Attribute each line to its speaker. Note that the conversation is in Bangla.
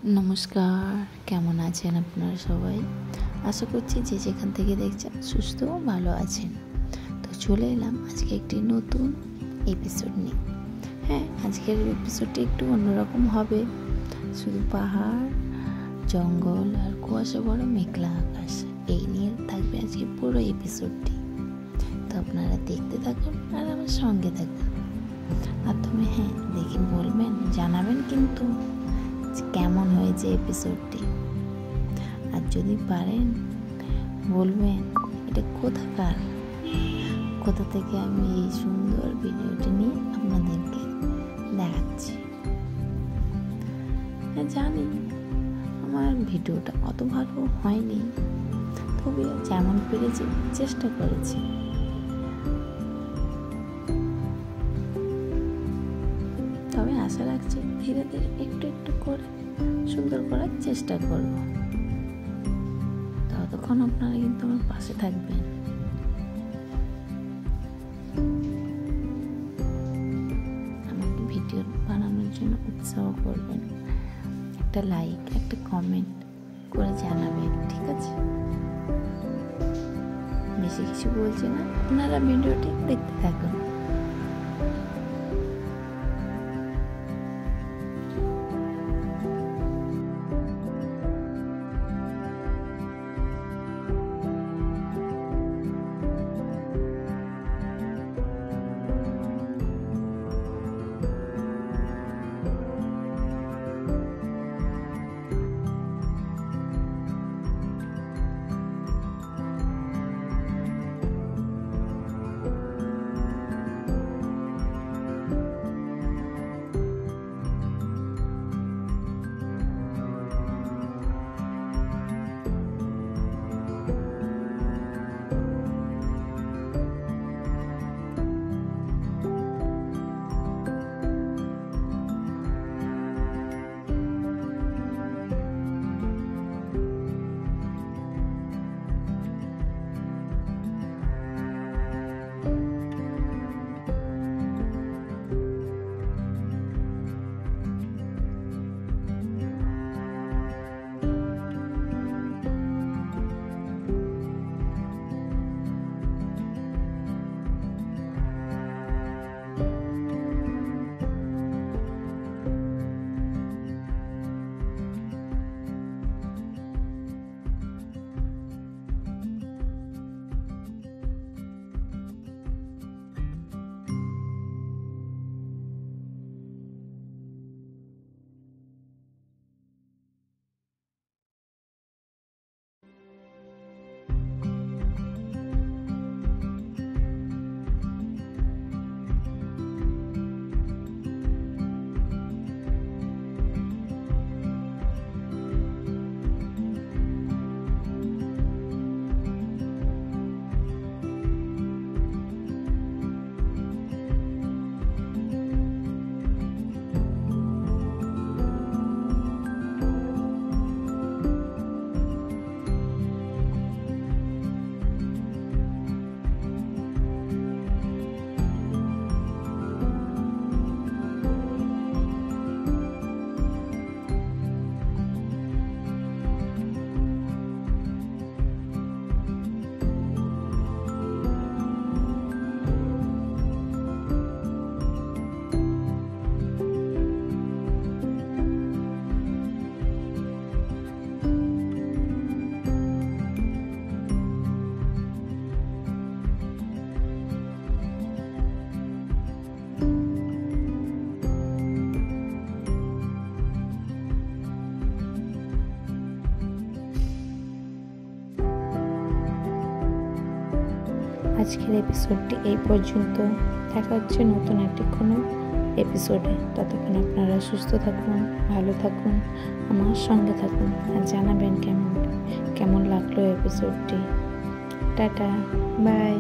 Speaker 1: নমস্কার, কেমন আছেন আপনারা সবাই? আশা করছি যে যেখান থেকে দেখছেন সুস্থ ও ভালো আছেন। তো চলে এলাম আজকে একটি নতুন এপিসোড নিয়ে। হ্যাঁ, আজকের এপিসোডটি একটু অন্যরকম হবে। শুধু পাহাড়, জঙ্গল আর কুয়াশা ভরা মেঘলা আকাশ, এই নিয়ে থাকবে আজকে পুরো এপিসোডটি। তো আপনারা দেখতে থাকুন আর আমার সঙ্গে থাকুন। আর তুমি দেখে বলবেন, জানাবেন কিন্তু কেমন হয়েছে এপিসোডটি। আর যদি পারেন বলবেন এটা কোথা থেকে আমি এই সুন্দর ভিডিওটি নিয়ে আপনাদেরকে দেখাচ্ছি। জানি আমার ভিডিওটা অত ভালো হয়নি, তবে যেমন পেরেছি চেষ্টা করেছি। তবে আশা রাখছি ধীরে ধীরে একটু একটু করে সুন্দর করার চেষ্টা করব। ততক্ষণ আপনারা কিন্তু আমার পাশে থাকবেন। আমাকে ভিডিও বানানোর জন্য উৎসাহ করবেন, একটা লাইক, একটা কমেন্ট করে জানাবেন, ঠিক আছে? বেশি কিছু বলছি না, আপনারা ভিডিওটি দেখতে থাকুন। আজকের এপিসোডটি এই পর্যন্ত। দেখা হচ্ছে নতুন একটি কোনো এপিসোডে। ততক্ষণ আপনারা সুস্থ থাকুন, ভালো থাকুন, আমার সঙ্গে থাকুন, আর জানাবেন কেমন লাগলো এপিসোডটি। Tata, by.